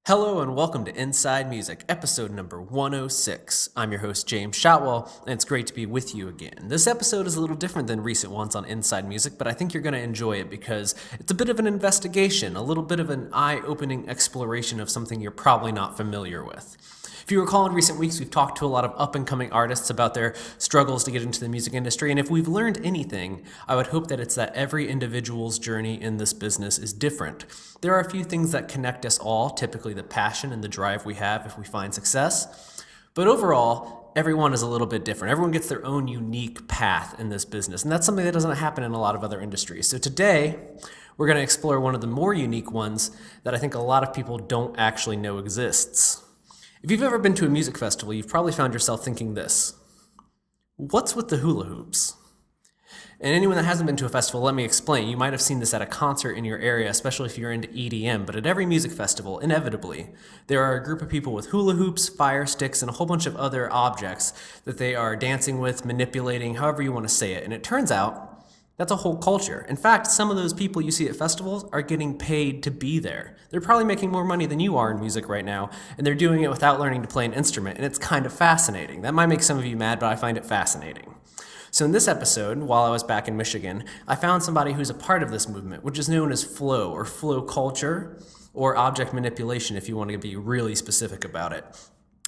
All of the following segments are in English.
Hello and welcome to Inside Music, episode number 106. I'm your host, James Shotwell, and it's great to be with you again. This episode is a little different than recent ones on Inside Music, but I think you're going to enjoy it because it's a bit of an investigation, a little bit of an eye-opening exploration of something you're probably not familiar with. If you recall, in recent weeks, we've talked to a lot of up-and-coming artists about their struggles to get into the music industry, and if we've learned anything, I would hope that it's that every individual's journey in this business is different. There are a few things that connect us all, typically the passion and the drive we have if we find success, but overall, everyone is a little bit different. Everyone gets their own unique path in this business, and that's something that doesn't happen in a lot of other industries. So today, we're going to explore one of the more unique ones that I think a lot of people don't actually know exists. If you've ever been to a music festival, you've probably found yourself thinking this: what's with the hula hoops? And anyone that hasn't been to a festival, let me explain. You might have seen this at a concert in your area, especially if you're into EDM, but at every music festival, inevitably, there are a group of people with hula hoops, fire sticks, and a whole bunch of other objects that they are dancing with, manipulating, however you want to say it. And it turns out that's a whole culture. In fact, some of those people you see at festivals are getting paid to be there. They're probably making more money than you are in music right now, and they're doing it without learning to play an instrument, and it's kind of fascinating. That might make some of you mad, but I find it fascinating. So in this episode, while I was back in Michigan, I found somebody who's a part of this movement, which is known as flow, or flow culture, or object manipulation if you want to be really specific about it.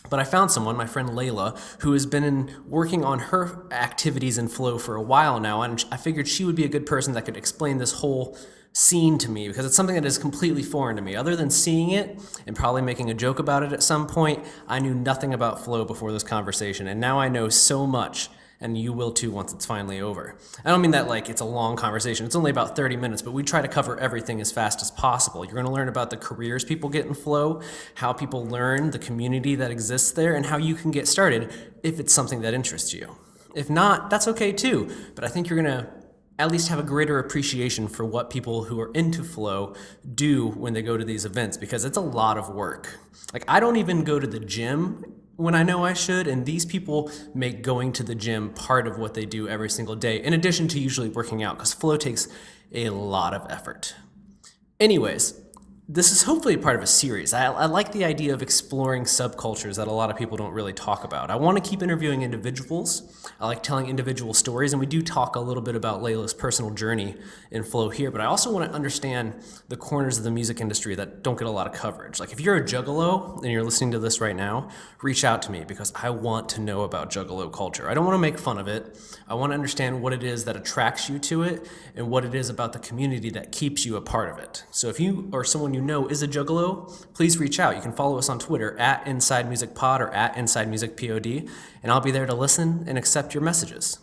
But I found someone, my friend Layla, who has been working on her activities in flow for a while now, and I figured she would be a good person that could explain this whole scene to me, because it's something that is completely foreign to me. Other than seeing it and probably making a joke about it at some point, I knew nothing about flow before this conversation, and now I know so much, and you will too once it's finally over. I don't mean that like it's a long conversation. It's only about 30 minutes, but we try to cover everything as fast as possible. You're going to learn about the careers people get in flow, how people learn, the community that exists there, and how you can get started if it's something that interests you. If not, that's okay too, but I think you're going to at least have a greater appreciation for what people who are into flow do when they go to these events, because it's a lot of work. Like, I don't even go to the gym when I know I should, and these people make going to the gym part of what they do every single day, in addition to usually working out, because flow takes a lot of effort. Anyways, this is hopefully part of a series. I like the idea of exploring subcultures that a lot of people don't really talk about. I want to keep interviewing individuals. I like telling individual stories, and we do talk a little bit about Layla's personal journey in flow here, but I also want to understand the corners of the music industry that don't get a lot of coverage. Like, if you're a juggalo and you're listening to this right now, reach out to me, because I want to know about juggalo culture. I don't want to make fun of it. I want to understand what it is that attracts you to it and what it is about the community that keeps you a part of it. So if you or someone you know is a juggalo, please reach out. You can follow us on Twitter at Inside Music Pod or at Inside Music POD, and I'll be there to listen and accept your messages.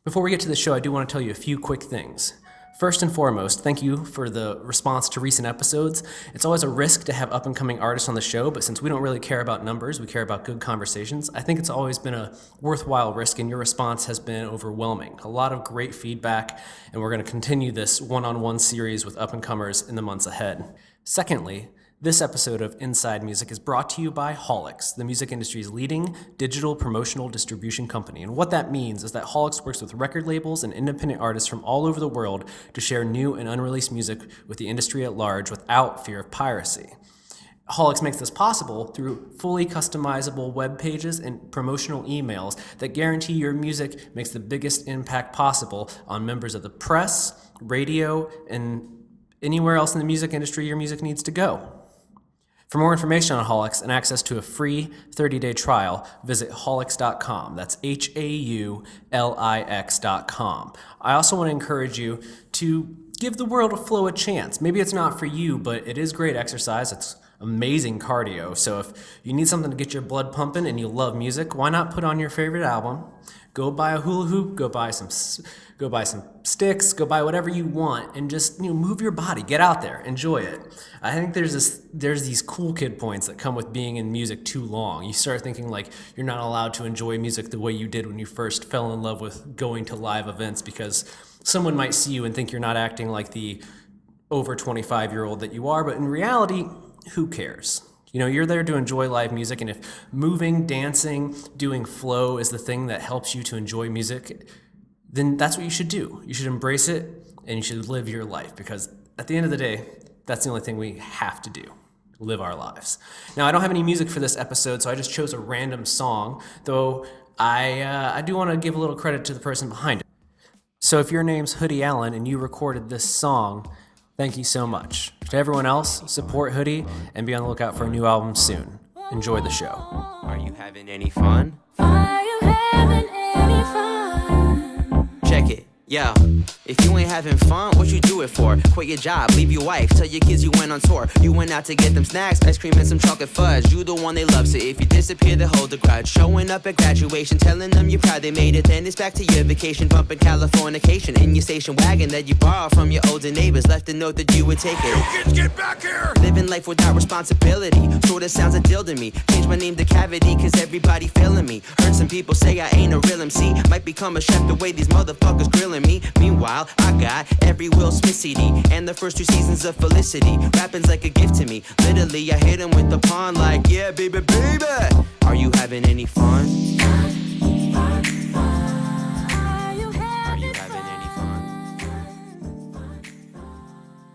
Before we get to the show, I do want to tell you a few quick things. First and foremost, thank you for the response to recent episodes. It's always a risk to have up-and-coming artists on the show, but since we don't really care about numbers, we care about good conversations, I think it's always been a worthwhile risk, and your response has been overwhelming. A lot of great feedback, and we're going to continue this one-on-one series with up-and-comers in the months ahead. Secondly, this episode of Inside Music is brought to you by Holix, the music industry's leading digital promotional distribution company. And what that means is that Holix works with record labels and independent artists from all over the world to share new and unreleased music with the industry at large without fear of piracy. Holix makes this possible through fully customizable web pages and promotional emails that guarantee your music makes the biggest impact possible on members of the press, radio, and anywhere else in the music industry your music needs to go. For more information on Holix and access to a free 30-day trial, visit holix.com. That's HAULIX.com. I also want to encourage you to give the world of flow a chance. Maybe it's not for you, but it is great exercise. It's amazing cardio. So if you need something to get your blood pumping and you love music, why not put on your favorite album? Go buy a hula hoop, go buy some sticks, go buy whatever you want, and just move your body, get out there, enjoy it. I think there's these cool kid points that come with being in music too long. You start thinking like you're not allowed to enjoy music the way you did when you first fell in love with going to live events, because someone might see you and think you're not acting like the over 25-year-old that you are, but in reality, who cares? You're there to enjoy live music, and if moving, dancing, doing flow is the thing that helps you to enjoy music, then that's what you should do. You should embrace it, and you should live your life, because at the end of the day, that's the only thing we have to do. live our lives. Now, I don't have any music for this episode, so I just chose a random song, though I do want to give a little credit to the person behind it. So if your name's Hoodie Allen and you recorded this song, thank you so much. To everyone else, support Hoodie and be on the lookout for a new album soon. Enjoy the show. Are you having any fun? Are you having any fun? Check it. Yo, if you ain't having fun, what you do it for? Quit your job, leave your wife, tell your kids you went on tour. You went out to get them snacks, ice cream and some chocolate fudge. You the one they love, so if you disappear, they hold a grudge. Showing up at graduation, telling them you're proud they made it. Then it's back to your vacation, bumping Californication in your station wagon that you borrowed from your older neighbors. Left a note that you would take it. You kids get back here! Living life without responsibility, sorta sounds a deal to me. Change my name to Cavity, cause everybody feeling me. Heard some people say I ain't a real MC. Might become a chef the way these motherfuckers grilling me. Meanwhile, I got every Will Smith CD and the first 2 seasons of Felicity. Rapping's like a gift to me. Literally, I hit him with the pawn like, yeah, baby, baby. Are you having any fun? Are you Are you having having any fun?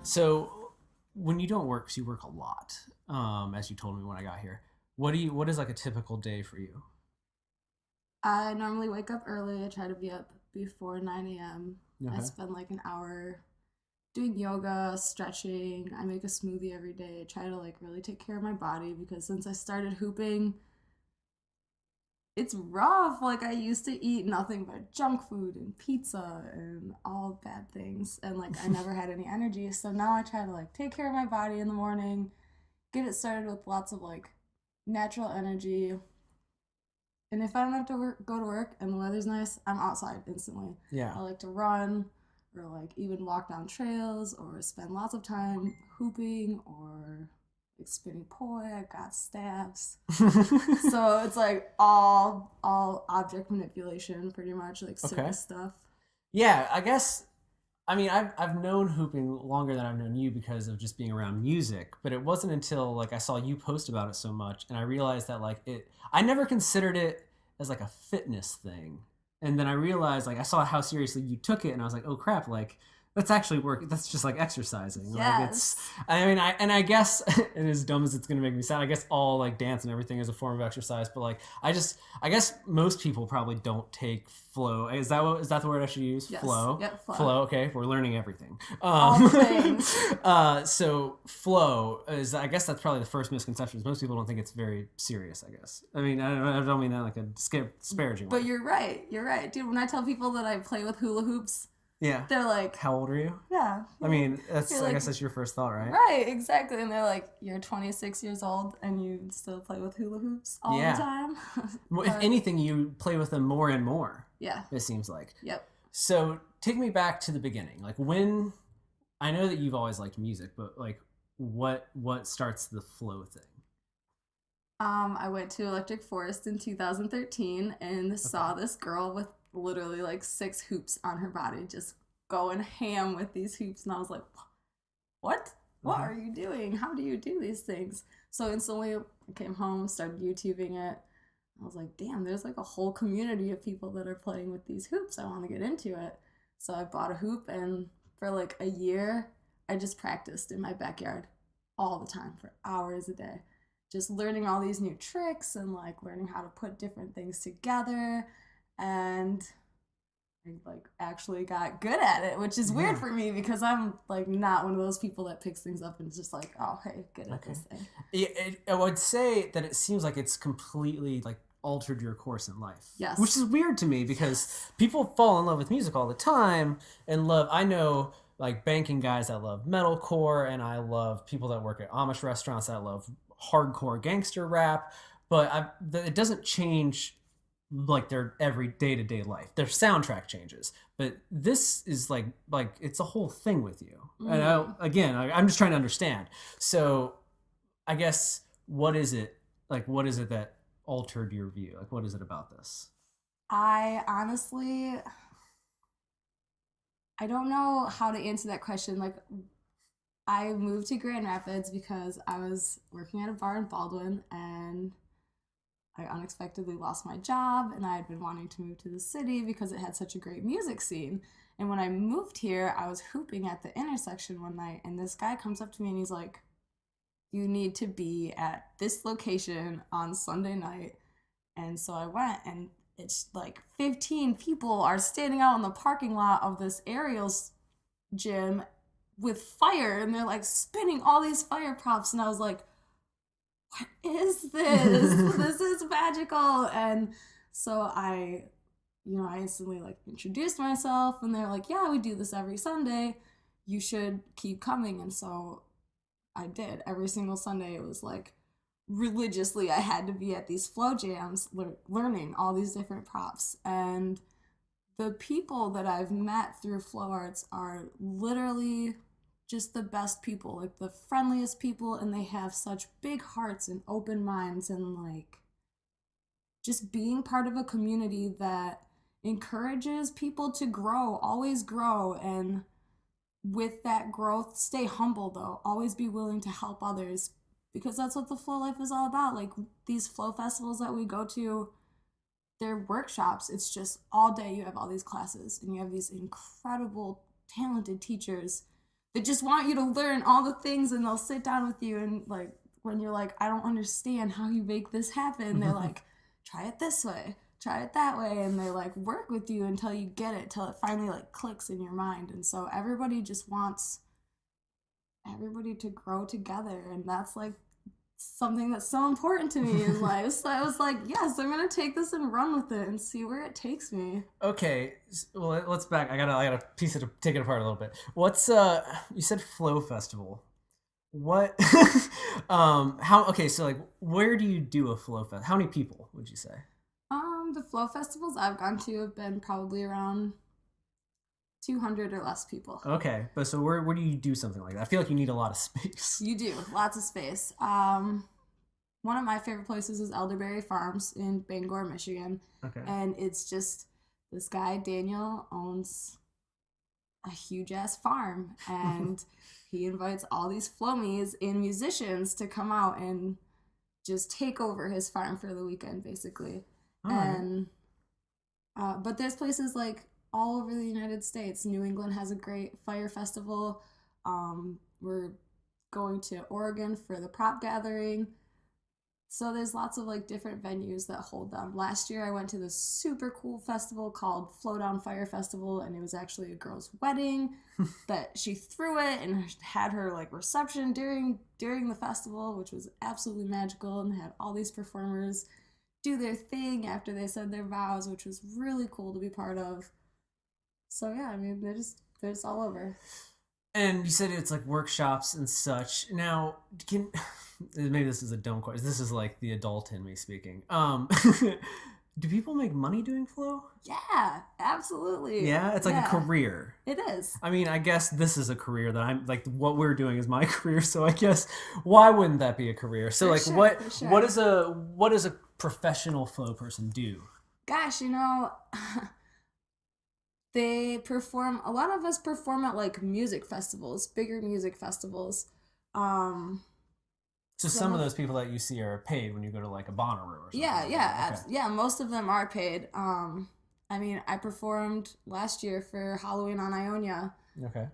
So when you don't work, 'cause you work a lot, as you told me when I got here, what is like a typical day for you? I normally wake up early. I try to be up before 9 a.m. I Okay. spend like an hour doing yoga, stretching. I make a smoothie every day. I try to like really take care of my body because since I started hooping, it's rough. Like I used to eat nothing but junk food and pizza and all bad things. And like I never had any energy. So now I try to like take care of my body in the morning, get it started with lots of like natural energy. And if I don't have to go to work and the weather's nice, I'm outside instantly. Yeah. I like to run or like even walk down trails or spend lots of time hooping or like spinning poi. I got staffs. So it's like all object manipulation pretty much, like circus Okay. stuff. Yeah, I guess. I mean, I've known hooping longer than I've known you because of just being around music. But it wasn't until like I saw you post about it so much, and I realized that like I never considered it as like a fitness thing. And then I realized like I saw how seriously you took it, and I was like, oh crap, like that's actually work. That's just like exercising. Like it's. I mean, I guess, and as dumb as it's gonna make me sound, I guess all like dance and everything is a form of exercise. But like, I guess most people probably don't take flow. Is that the word I should use? Yes. Flow. Yep, flow. Flow. Okay, we're learning everything. All the things. So flow is. I guess that's probably the first misconception. Is most people don't think it's very serious. I guess. I mean, I don't mean that like a disparaging. But way. you're right. You're right. Dude, when I tell people that I play with hula hoops, Yeah. they're like, How old are you? yeah. I mean, I like- guess that's your first thought, right? Right, exactly. And they're like, you're 26 years old and you still play with hula hoops all Yeah. the time? Well, if But- anything, you play with them more and more, Yeah. it seems like. Yep. So take me back to the beginning. Like when, I know that you've always liked music, but like what starts the flow thing? I went to Electric Forest in 2013 and saw this girl with literally like 6 hoops on her body, just going ham with these hoops. And I was like, what? What Mhm. are you doing? How do you do these things? So instantly I came home, started YouTubing it. I was like, damn, there's like a whole community of people that are playing with these hoops. I want to get into it. So I bought a hoop, and for like a year, I just practiced in my backyard all the time for hours a day. Just learning all these new tricks and like learning how to put different things together. And I like actually got good at it, which is weird Yeah. for me because I'm like not one of those people that picks things up and is just like, oh, hey, good at Okay. this thing. I would say that it seems like it's completely like altered your course in life. Yes. Which is weird to me because people fall in love with music all the time and I know like banking guys that love metalcore, and I love people that work at Amish restaurants that love hardcore gangster rap, but it doesn't change like their every day-to-day life. Their soundtrack changes, but this is like it's a whole thing with you. And I'm just trying to understand. So I guess what is it that altered your view? Like what is it about this? I honestly, I don't know how to answer that question. Like, I moved to Grand Rapids because I was working at a bar in Baldwin and I unexpectedly lost my job, and I had been wanting to move to the city because it had such a great music scene. And when I moved here, I was hooping at the intersection one night, and this guy comes up to me and he's like, you need to be at this location on Sunday night. And so I went, and it's like 15 people are standing out in the parking lot of this aerials gym with fire, and they're like spinning all these fire props. And I was like, what is this? This is magical. And so I instantly like introduced myself, and they're like, yeah, we do this every Sunday. You should keep coming. And so I did. Every single Sunday, it was like religiously I had to be at these flow jams learning all these different props. And the people that I've met through flow arts are literally just the best people, like the friendliest people, and they have such big hearts and open minds, and like just being part of a community that encourages people to grow, always grow, and with that growth, stay humble though. Always be willing to help others, because that's what the flow life is all about. Like these flow festivals that we go to, they're workshops. It's just all day you have all these classes, and you have these incredible, talented teachers that just want you to learn all the things, and they'll sit down with you, and like when you're like, I don't understand how you make this happen, they're like, try it this way, try it that way, and they like work with you until you get it, till it finally like clicks in your mind. And so everybody just wants everybody to grow together, and that's like something that's so important to me in life. So I was like, yes, I'm gonna take this and run with it and see where it takes me. Okay, well, let's back. I gotta take it apart a little bit. What's you said Flow Festival. What how, okay, so like where do you do a Flow Fest? How many people would you say? The flow festivals I've gone to have been probably around 200 or less people. Okay, but so where do you do something like that? I feel like you need a lot of space. You do, lots of space. One of my favorite places is Elderberry Farms in Bangor, Michigan. Okay. And it's just, this guy, Daniel, owns a huge-ass farm, and he invites all these flomies and musicians to come out and just take over his farm for the weekend, basically. And but there's places like all over the United States. New England has a great fire festival. We're going to Oregon for the prop gathering. So there's lots of like different venues that hold them. Last year I went to this super cool festival called Flow Down Fire Festival, and it was actually a girl's wedding that she threw it and had her like reception during the festival, which was absolutely magical, and they had all these performers do their thing after they said their vows, which was really cool to be part of. So yeah, I mean, they're just all over. And you said it's like workshops and such. Now, maybe this is a dumb question. This is like the adult in me speaking. Do people make money doing flow? Yeah, absolutely. Yeah, it's like a career. It is. I mean, I guess this is a career that I'm like, what we're doing is my career. So I guess why wouldn't that be a career? So like, what does a professional flow person do? Gosh, they perform. A lot of us perform at like music festivals, bigger music festivals. So some of those people that you see are paid when you go to like a Bonnaroo or something. Yeah. Most of them are paid. I mean, I performed last year for Halloween on Ionia. Okay.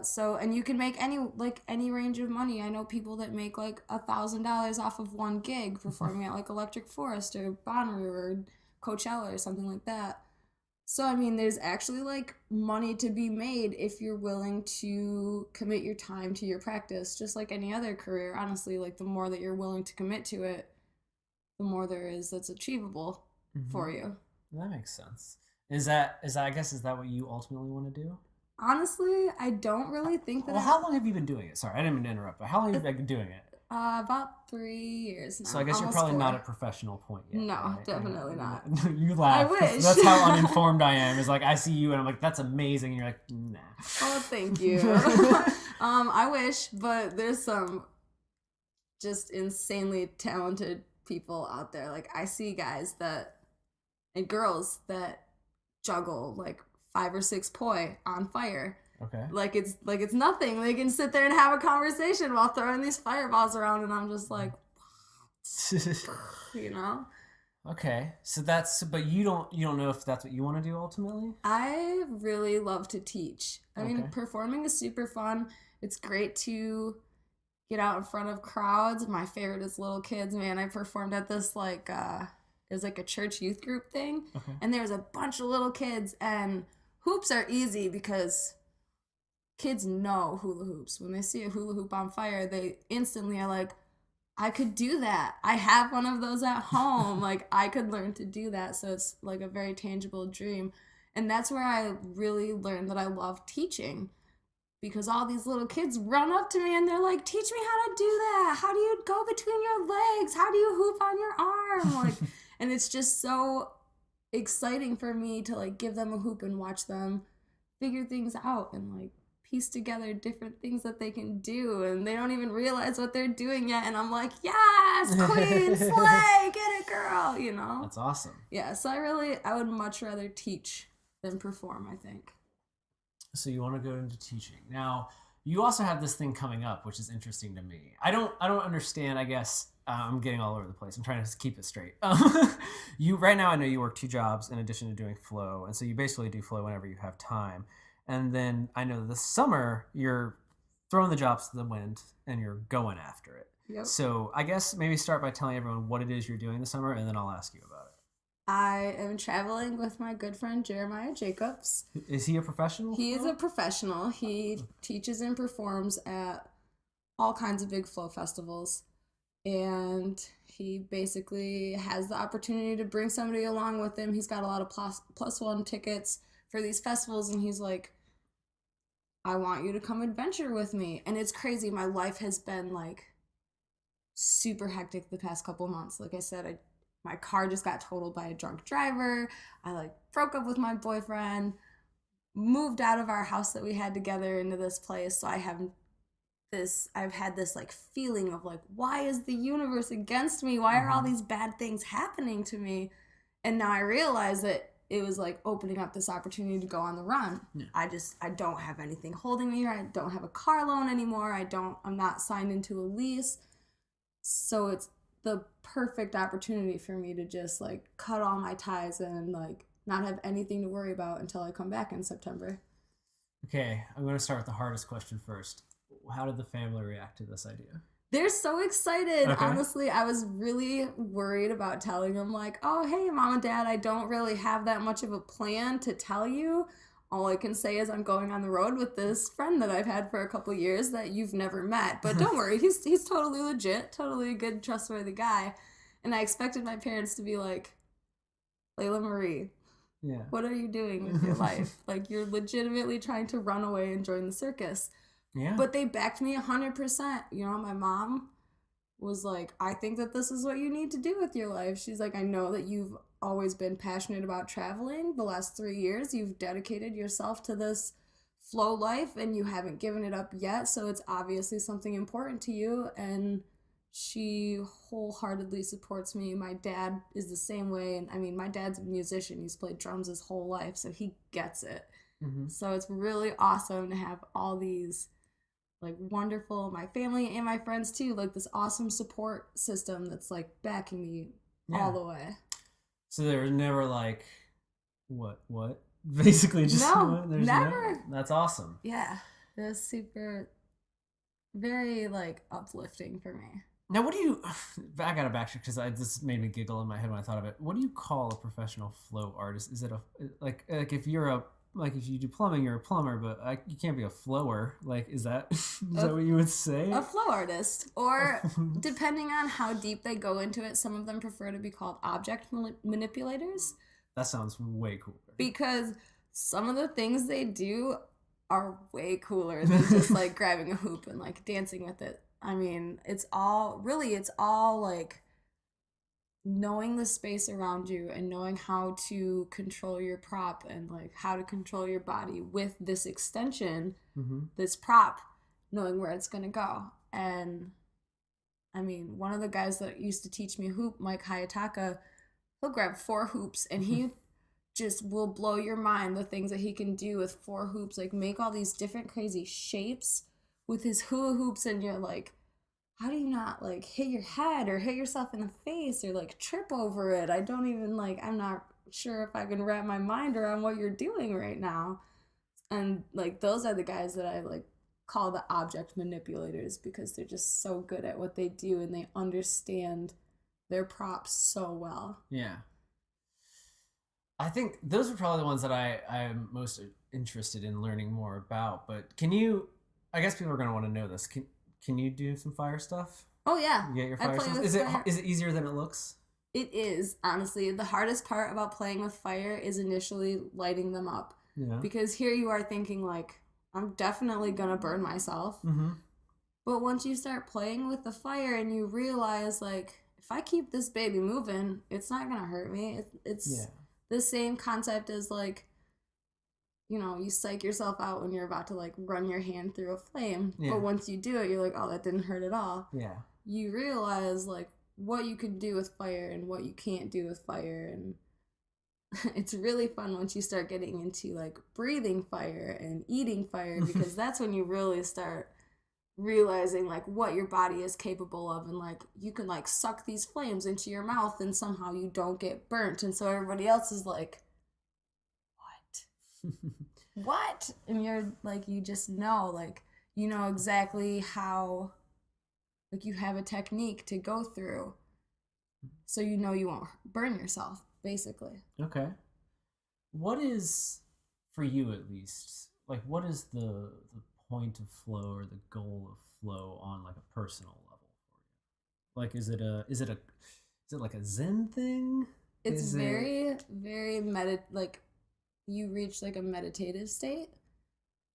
So, and you can make any range of money. I know people that make like $1,000 off of one gig performing at like Electric Forest or Bonnaroo or Coachella or something like that. So, I mean, there's actually like money to be made if you're willing to commit your time to your practice, just like any other career. Honestly, like the more that you're willing to commit to it, the more there is that's achievable for you. That makes sense. Is that what you ultimately want to do? Honestly, I don't really think that. Well, how long have you been doing it? Sorry, I didn't mean to interrupt, but how long have you been doing it? About 3 years now. So I guess you're probably not at professional point yet. No, right? definitely not. You laugh. I wish. That's how uninformed I am. Is like I see you and I'm like, that's amazing, and you're like, nah. Oh, thank you. I wish, but there's some just insanely talented people out there. Like I see guys and girls that juggle like 5 or 6 poi on fire. Okay. Like it's nothing. They can sit there and have a conversation while throwing these fireballs around, and I'm just like, Okay. So but you don't know if that's what you want to do ultimately? I really love to teach. I mean, performing is super fun. It's great to get out in front of crowds. My favorite is little kids. Man, I performed at this like it was like a church youth group thing, and there was a bunch of little kids. And hoops are easy because kids know hula hoops. When they see a hula hoop on fire, they instantly are like, I could do that. I have one of those at home. Like, I could learn to do that. So it's like a very tangible dream. And that's where I really learned that I love teaching, because all these little kids run up to me and they're like, teach me how to do that. How do you go between your legs? How do you hoop on your arm? Like, and it's just so exciting for me to like give them a hoop and watch them figure things out and like piece together different things that they can do, and they don't even realize what they're doing yet, and I'm like, yes, queen, slay, get it, girl, you know? That's awesome. Yeah, so I would much rather teach than perform, I think. So you want to go into teaching. Now, you also have this thing coming up, which is interesting to me. I don't understand, I guess. I'm getting all over the place. I'm trying to keep it straight. You right now, I know you work 2 jobs in addition to doing flow, and so you basically do flow whenever you have time. And then I know this summer you're throwing the jobs to the wind and you're going after it. Yep. So I guess maybe start by telling everyone what it is you're doing this summer, and then I'll ask you about it. I am traveling with my good friend Jeremiah Jacobs. Is he a professional? He is a professional. He teaches and performs at all kinds of big flow festivals. And he basically has the opportunity to bring somebody along with him. He's got a lot of plus one tickets for these festivals, and he's like, I want you to come adventure with me. And it's crazy. My life has been like super hectic the past couple of months. Like I said, my car just got totaled by a drunk driver. I like broke up with my boyfriend, moved out of our house that we had together into this place. So I've had this like feeling of like, why is the universe against me? Why are all these bad things happening to me? And now I realize that it was like opening up this opportunity to go on the run. Yeah. I don't have anything holding me here. I don't have a car loan anymore. I'm not signed into a lease. So it's the perfect opportunity for me to just like cut all my ties and like not have anything to worry about until I come back in September. Okay, I'm going to start with the hardest question first. How did the family react to this idea? They're so excited. Okay. Honestly, I was really worried about telling them like, oh, hey, mom and dad, I don't really have that much of a plan to tell you. All I can say is I'm going on the road with this friend that I've had for a couple years that you've never met. But don't worry, he's totally legit, totally a good, trustworthy guy. And I expected my parents to be like, Layla Marie, yeah, what are you doing with your life? Like, you're legitimately trying to run away and join the circus. Yeah. But they backed me 100%. You know, my mom was like, I think that this is what you need to do with your life. She's like, I know that you've always been passionate about traveling. The last 3 years, you've dedicated yourself to this flow life and you haven't given it up yet. So it's obviously something important to you. And she wholeheartedly supports me. My dad is the same way. And I mean, my dad's a musician. He's played drums his whole life, so he gets it. Mm-hmm. So it's really awesome to have all these like wonderful, my family and my friends too, like this awesome support system that's like backing me all the way. So there was never like, what? Basically just no, never. That's awesome. Yeah, it was super, very like uplifting for me. Now, what do you? I gotta backtrack because this made me giggle in my head when I thought of it. What do you call a professional flow artist? Is it a like if you're a like if you do plumbing, you're a plumber, but you can't be a flower. Like, is that that what you would say? A flow artist, or depending on how deep they go into it, some of them prefer to be called object manipulators. That sounds way cooler. Because some of the things they do are way cooler than just like grabbing a hoop and like dancing with it. I mean, it's all like knowing the space around you and knowing how to control your prop and like how to control your body with this extension, this prop, knowing where it's going to go. And I mean, one of the guys that used to teach me hoop, Mike Hayataka, he'll grab 4 hoops and he just will blow your mind, the things that he can do with 4 hoops, like make all these different crazy shapes with his hula hoops, and you're like, how do you not like hit your head or hit yourself in the face or like trip over it? I'm not sure if I can wrap my mind around what you're doing right now. And like those are the guys that I like call the object manipulators because they're just so good at what they do and they understand their props so well. Yeah. I think those are probably the ones that I'm most interested in learning more about. But can you, I guess people are going to want to know this. Can you do some fire stuff? Oh yeah. You get your I fire play stuff? with Is fire. it easier than it looks? It is, honestly. The hardest part about playing with fire is initially lighting them up. Yeah. Because here you are thinking, like, I'm definitely gonna burn myself. Mm-hmm. But once you start playing with the fire and you realize, like, if I keep this baby moving, it's not gonna hurt me. It's the same concept as, like, you know, you psych yourself out when you're about to, like, run your hand through a flame. Yeah. But once you do it, you're like, oh, that didn't hurt at all. Yeah. You realize, like, what you can do with fire and what you can't do with fire. And it's really fun once you start getting into, like, breathing fire and eating fire, because that's when you really start realizing, like, what your body is capable of. And, like, you can, like, suck these flames into your mouth and somehow you don't get burnt. And so everybody else is like, what? What? And you're like, you just know, like, you know exactly how, like, you have a technique to go through so you know you won't burn yourself, basically. Okay. What is, for you at least, like, what is the point of flow or the goal of flow on, like, a personal level for you? Like, is it like a Zen thing? It's very, very like, you reach, like, a meditative state.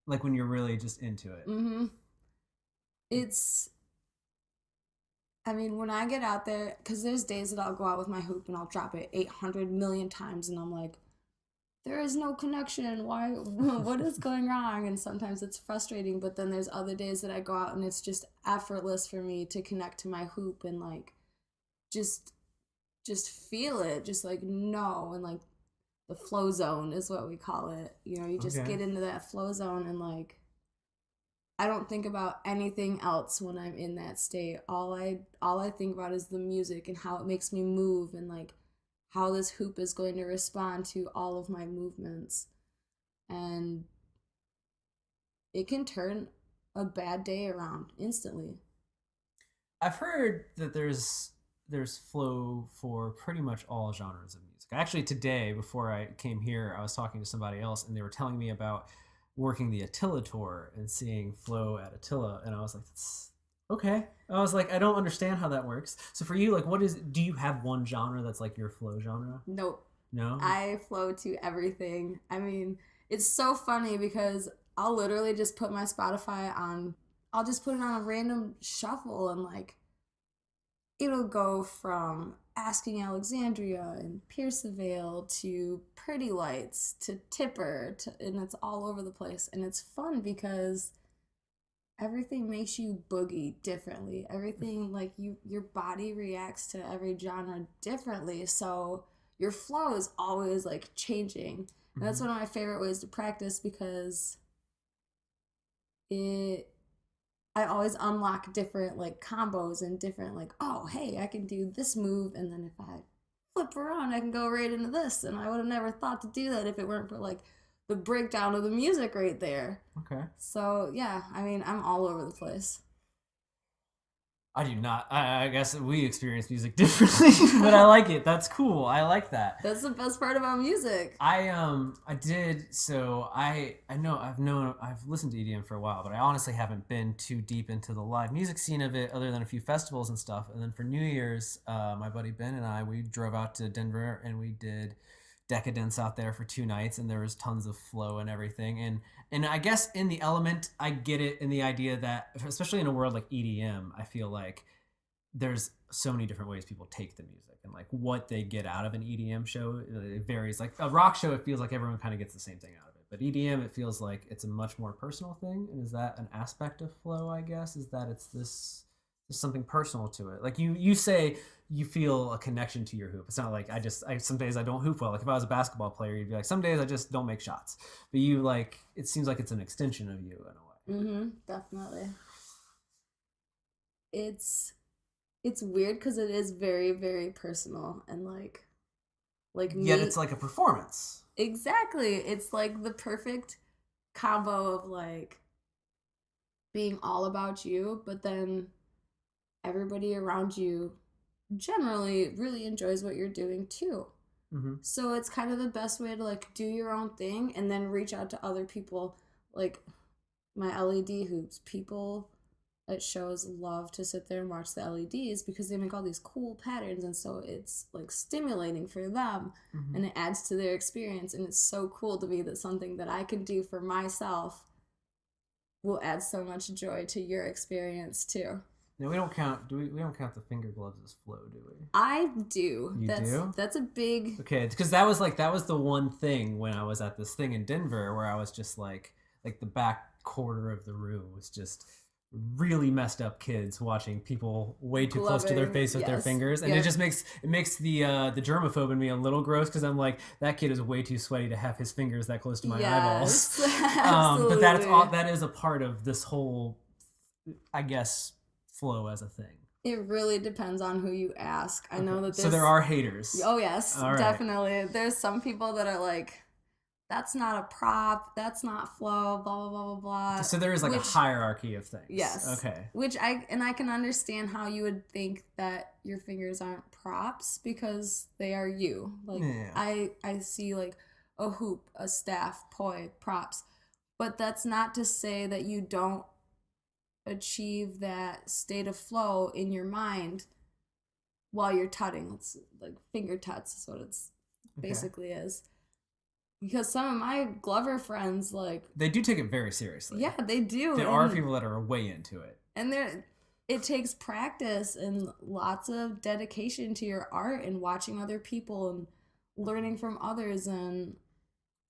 Like when you're really just into it. Mm-hmm. I mean, when I get out there, because there's days that I'll go out with my hoop and I'll drop it 800 million times and I'm like, there is no connection. Why? What is going wrong? And sometimes it's frustrating, but then there's other days that I go out and it's just effortless for me to connect to my hoop and, like, just feel it, just, like, know. And, like, the flow zone is what we call it. You know, you just get into that flow zone and, like, I don't think about anything else when I'm in that state. All I think about is the music and how it makes me move and, like, how this hoop is going to respond to all of my movements. And it can turn a bad day around instantly. I've heard that there's flow for pretty much all genres of music. Actually, today, before I came here, I was talking to somebody else and they were telling me about working the Attila tour and seeing flow at Attila, and I was like, that's okay. I was like, I don't understand how that works. So for you, like, do you have one genre that's, like, your flow genre? Nope. No? I flow to everything. I mean, it's so funny because I'll literally just put my Spotify on, I'll just put it on a random shuffle and, like, it'll go from Asking Alexandria and Piercevale to Pretty Lights to Tipper and it's all over the place. And it's fun because everything makes you boogie differently. Everything, like, your body reacts to every genre differently. So your flow is always, like, changing. And that's one of my favorite ways to practice because I always unlock different, like, combos and different, like, oh, hey, I can do this move, and then if I flip around, I can go right into this, and I would have never thought to do that if it weren't for, like, the breakdown of the music right there. Okay. So, yeah, I mean, I'm all over the place. I do not. I guess we experience music differently, but I like it. That's cool. I like that. That's the best part about music. I did. So I know I've listened to EDM for a while, but I honestly haven't been too deep into the live music scene of it, other than a few festivals and stuff. And then for New Year's, my buddy Ben and we drove out to Denver and we did Decadence out there for 2 nights, and there was tons of flow and everything. And I guess in the element, I get it in the idea that, especially in a world like EDM, I feel like there's so many different ways people take the music and, like, what they get out of an EDM show. It varies. Like a rock show, it feels like everyone kind of gets the same thing out of it. But EDM, it feels like it's a much more personal thing. And is that an aspect of flow, I guess? Is that there's something personal to it? Like you say you feel a connection to your hoop. It's not like some days I don't hoop well. Like if I was a basketball player, you'd be like, some days I just don't make shots. But you, like, it seems like it's an extension of you in a way. Mm-hmm, definitely. It's weird because it is very, very personal and like me. Yet it's like a performance. Exactly. It's like the perfect combo of, like, being all about you, but then everybody around you generally really enjoys what you're doing too. So it's kind of the best way to like do your own thing and then reach out to other people. Like my LED hoops, people at shows love to sit there and watch the LEDs because they make all these cool patterns, and so it's like stimulating for them and it adds to their experience, and it's so cool to me that something that I can do for myself will add so much joy to your experience too. Now we don't count. We don't count the finger gloves as flow, do we? I do. You do? That's a big. Okay, because that was the one thing when I was at this thing in Denver where I was just like the back quarter of the room was just really messed up kids watching people way too close to their face with their fingers, and it just makes the germaphobe in me a little gross because I'm like, that kid is way too sweaty to have his fingers that close to my eyeballs. But that is a part of this whole, I guess, flow as a thing. It really depends on who you ask. I know that so there are haters. Oh yes, All right. definitely. There's some people that are like, that's not a prop, that's not flow, blah blah blah blah blah. So there is like a hierarchy of things. Yes. Okay. Which I can understand how you would think that your fingers aren't props because they are you. Like I see like a hoop, a staff, poi, props. But that's not to say that you don't achieve that state of flow in your mind while you're tutting. It's like finger tuts is what it's basically is. Because some of my Glover friends, like, they do take it very seriously. Yeah, they do. There are people that are way into it. And it takes practice and lots of dedication to your art and watching other people and learning from others. And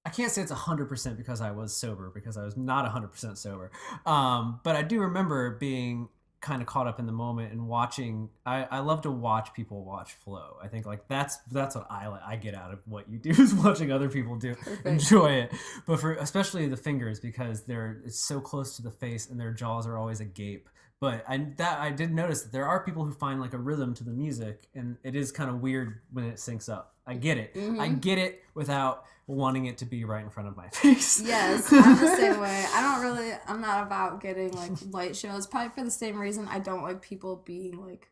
I can't say it's 100% because I was sober, because I was not 100% sober. But I do remember being kind of caught up in the moment and watching. I love to watch people watch flow. I think like that's what I get out of what you do is watching other people do. Perfect. Enjoy it. But for especially the fingers, because it's so close to the face and their jaws are always agape. But I did notice that there are people who find like a rhythm to the music, and it is kind of weird when it syncs up. I get it. I get it without wanting it to be right in front of my face. Yes, I'm the same way. I'm not about getting like light shows, probably for the same reason I don't like people being like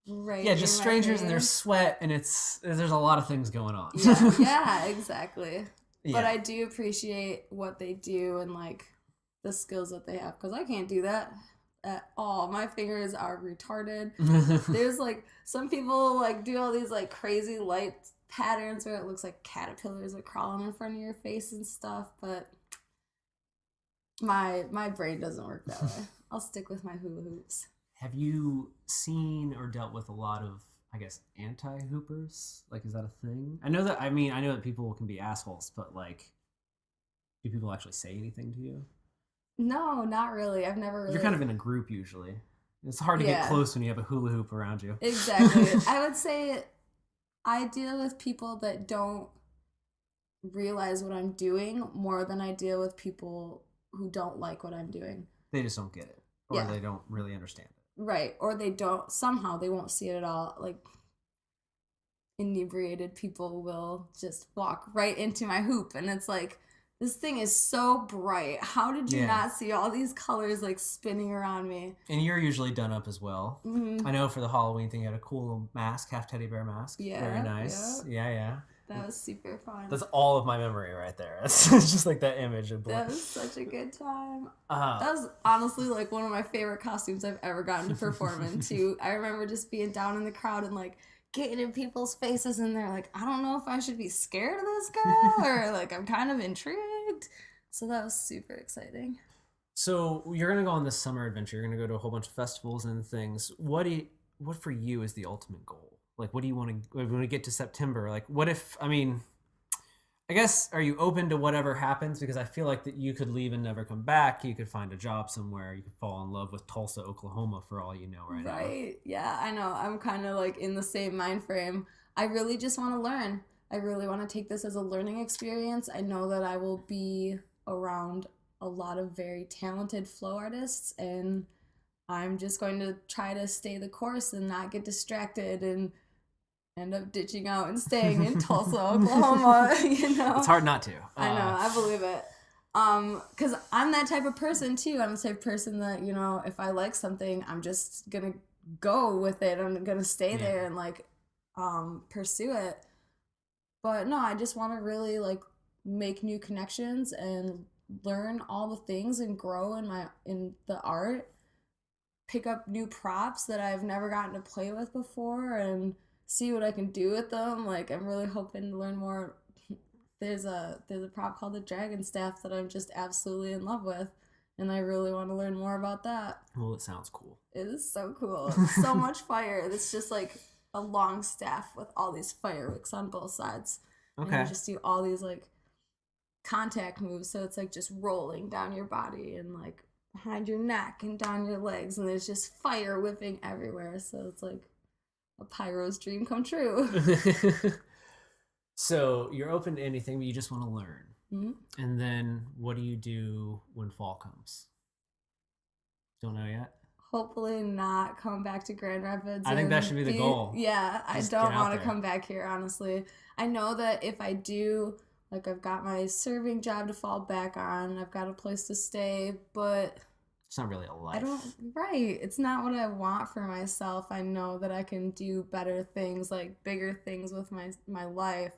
right. Yeah, just strangers and there's sweat and there's a lot of things going on. Yeah, exactly. Yeah. But I do appreciate what they do and like the skills that they have, because I can't do that at all. My fingers are retarded. There's like some people like do all these like crazy light patterns where it looks like caterpillars are crawling in front of your face and stuff, but my brain doesn't work that way. I'll stick with my hula hoops. Have you seen or dealt with a lot of, I guess, anti-hoopers? Like, is that a thing? I know that people can be assholes, but like, do people actually say anything to you? No, not really. I've never really... You're kind of in a group usually. It's hard to get close when you have a hula hoop around you. Exactly. I would say I deal with people that don't realize what I'm doing more than I deal with people who don't like what I'm doing. They just don't get it. Or they don't really understand it. Right. Or they won't see it at all. Like, inebriated people will just walk right into my hoop, and it's like, this thing is so bright. How did you not see all these colors like spinning around me? And you're usually done up as well. Mm-hmm. I know for the Halloween thing, you had a cool little mask, half teddy bear mask. Yeah. Very nice. Yeah. That was super fun. That's all of my memory right there. It's just like that image of That was such a good time. That was honestly like one of my favorite costumes I've ever gotten to perform in too. I remember just being down in the crowd and like getting in people's faces, and they're like, I don't know if I should be scared of this girl or like I'm kind of intrigued. So that was super exciting. So you're gonna go on this summer adventure. You're gonna go to a whole bunch of festivals and things. What for you is the ultimate goal? Like, what do you want to, when we get to September? Like, what if, I guess, are you open to whatever happens? Because I feel like that you could leave and never come back. You could find a job somewhere. You could fall in love with Tulsa, Oklahoma, for all you know right now. Right. Yeah, I know. I'm kind of like in the same mind frame. I really just want to learn. I really want to take this as a learning experience. I know that I will be around a lot of very talented flow artists, and I'm just going to try to stay the course and not get distracted and end up ditching out and staying in Tulsa, Oklahoma, you know. It's hard not to. I know, I believe it. Because I'm that type of person too. I'm the type of person that, you know, if I like something, I'm just gonna go with it. I'm gonna stay there and like pursue it. But no, I just want to really like make new connections and learn all the things and grow in the art, pick up new props that I've never gotten to play with before and see what I can do with them. Like I'm really hoping to learn more. There's a prop called the Dragon Staff that I'm just absolutely in love with, and I really want to learn more about that. Well, it sounds cool. It is so cool. It's so much fire. It's just like a long staff with all these fireworks on both sides. Okay. And you just do all these like contact moves, so it's like just rolling down your body and like behind your neck and down your legs, and there's just fire whipping everywhere. So it's like a pyro's dream come true. So you're open to anything, but you just want to learn. Mm-hmm. And then what do you do when fall comes? Don't know yet? Hopefully not come back to Grand Rapids. I think that should be the goal. Yeah, Just I don't get out want to there. come back here, honestly. I know that if I do, like I've got my serving job to fall back on, I've got a place to stay, but It's not really a life. I don't, right. It's not what I want for myself. I know that I can do better things, like bigger things with my life.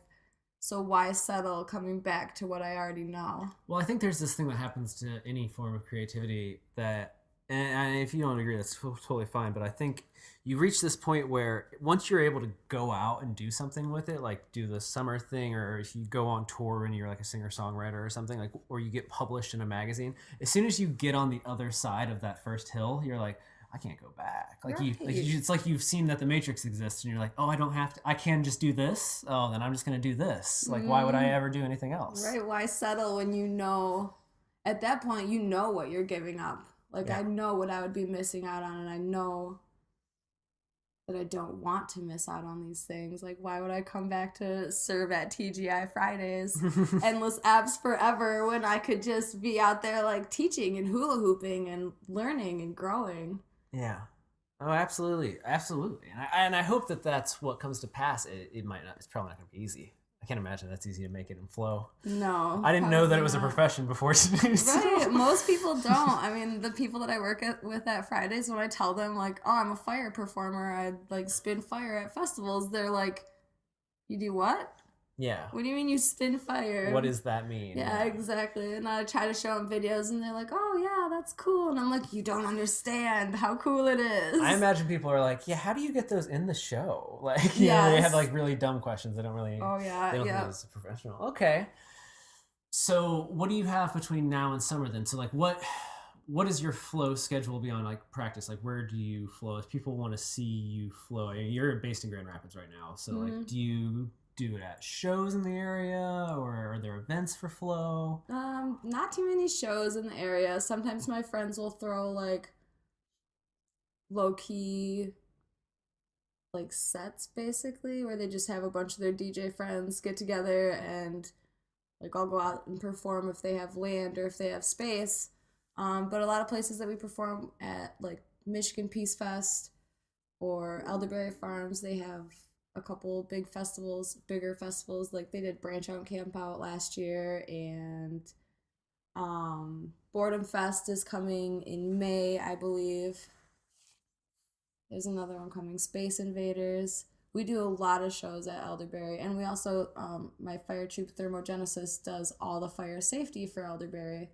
So why settle coming back to what I already know? Well, I think there's this thing that happens to any form of creativity that, and if you don't agree, that's totally fine. But I think you reach this point where once you're able to go out and do something with it, like do the summer thing, or if you go on tour and you're like a singer-songwriter or something, like, or you get published in a magazine, as soon as you get on the other side of that first hill, you're like, I can't go back. Like it's like you've seen that the Matrix exists, and you're like, oh, I don't have to. I can just do this. Oh, then I'm just gonna do this. Like, why would I ever do anything else? Right? Why settle when you know, at that point, you know what you're giving up. Like I know what I would be missing out on, and I know that I don't want to miss out on these things. Like, why would I come back to serve at TGI Fridays, endless abs forever, when I could just be out there like teaching and hula hooping and learning and growing? Yeah. Oh, absolutely, absolutely, and I hope that that's what comes to pass. It might not. It's probably not going to be easy. I can't imagine that's easy to make it in flow. No, I didn't know that it was a not. profession before today. Right, most people don't. I mean, the people that I work with at Fridays, when I tell them like, oh, I'm a fire performer, I like spin fire at festivals, they're like, you do what? Yeah. What do you mean you spin fire? What does that mean? Yeah, exactly. And I try to show them videos, and they're like, oh yeah, that's cool. And I'm like, you don't understand how cool it is. I imagine people are like, yeah, how do you get those in the show? Like, you know, they have like really dumb questions. They don't really. Oh yeah, They don't yeah. think it's a professional. Okay. So what do you have between now and summer then? So like, what is your flow schedule beyond like practice? Like, where do you flow? If people want to see you flow, I mean, you're based in Grand Rapids right now. So like, do you do it at shows in the area, or are there events for flow? Not too many shows in the area. Sometimes my friends will throw like low key like sets, basically, where they just have a bunch of their DJ friends get together, and like I'll go out and perform if they have land or if they have space. But a lot of places that we perform at, like Michigan Peace Fest or Elderberry Farms, they have a couple bigger festivals. Like they did Branch Out and Camp Out last year, and Boredom Fest is coming in May, I believe. There's another one coming, Space Invaders. We do a lot of shows at Elderberry, and we also, my fire troop Thermogenesis does all the fire safety for Elderberry.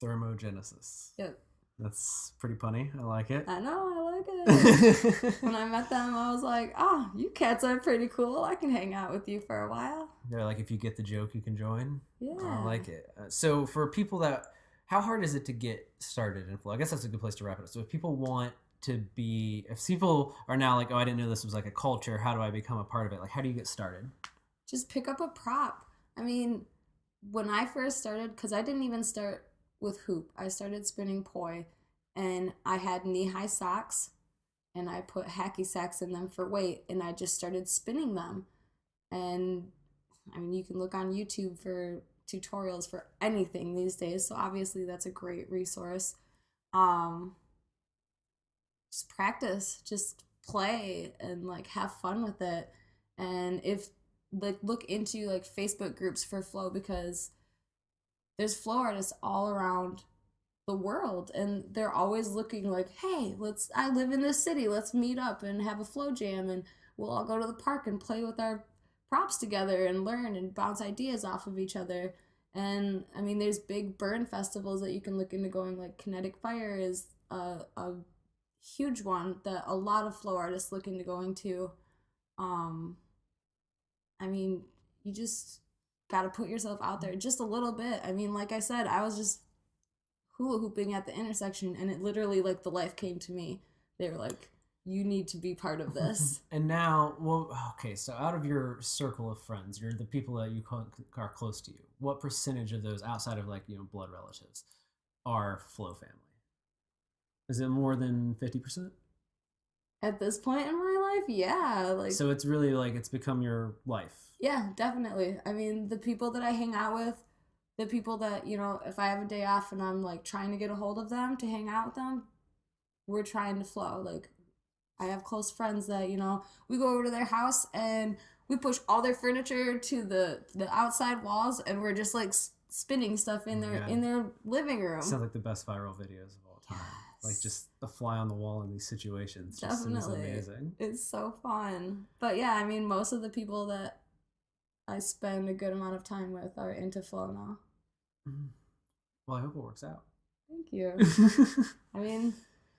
Thermogenesis. Yep. That's pretty punny. I like it. I know, I like it. When I met them, I was like, oh, you cats are pretty cool. I can hang out with you for a while. They're like, if you get the joke, you can join. Yeah. I like it. So for people that, how hard is it to get started in flow? I guess that's a good place to wrap it up. So if people want to be, if people are now like, oh, I didn't know this was like a culture, how do I become a part of it? Like, how do you get started? Just pick up a prop. I mean, when I first started, because I didn't even start with hoop, I started spinning poi, and I had knee-high socks, and I put hacky sacks in them for weight, and I just started spinning them. And I mean, you can look on YouTube for tutorials for anything these days, so obviously that's a great resource. Just practice, just play, and like have fun with it. And if like look into like Facebook groups for flow, because there's flow artists all around the world, and they're always looking like, hey, I live in this city, let's meet up and have a flow jam, and we'll all go to the park and play with our props together and learn and bounce ideas off of each other. And I mean, there's big burn festivals that you can look into going, like Kinetic Fire is a huge one that a lot of flow artists look into going to. I mean, you just got to put yourself out there just a little bit. I mean, like I said, I was just hula hooping at the intersection, and it literally, like, the life came to me. They were like, you need to be part of this. And now, well, okay, so out of your circle of friends, you're the people that are close to you. What percentage of those, outside of, like, blood relatives, are flow family? Is it more than 50%? At this point in my life, yeah. Like, so it's really like it's become your life. Yeah, definitely. I mean, the people that I hang out with, the people that, if I have a day off and I'm like trying to get a hold of them to hang out with them, we're trying to flow. Like, I have close friends that, we go over to their house and we push all their furniture to the outside walls, and we're just like spinning stuff in their living room. Sounds like the best viral videos of all time. Yes. Like just the fly on the wall in these situations. Definitely. Just seems amazing. It's so fun. But yeah, I mean, most of the people that I spend a good amount of time with are into flow now. Mm-hmm. Well, I hope it works out. Thank you. I mean,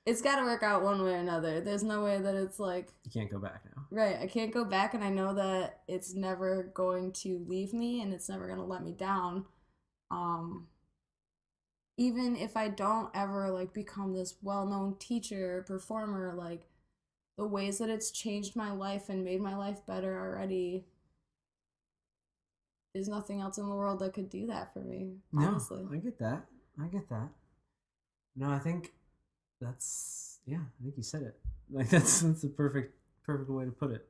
it's got to work out one way or another. There's no way that it's like... You can't go back now. Right. I can't go back, and I know that it's never going to leave me, and it's never going to let me down. Even if I don't ever, like, become this well-known teacher or performer, like, the ways that it's changed my life and made my life better already, there's nothing else in the world that could do that for me, honestly. No, I get that. No, I think that's, I think you said it. Like, that's the perfect way to put it.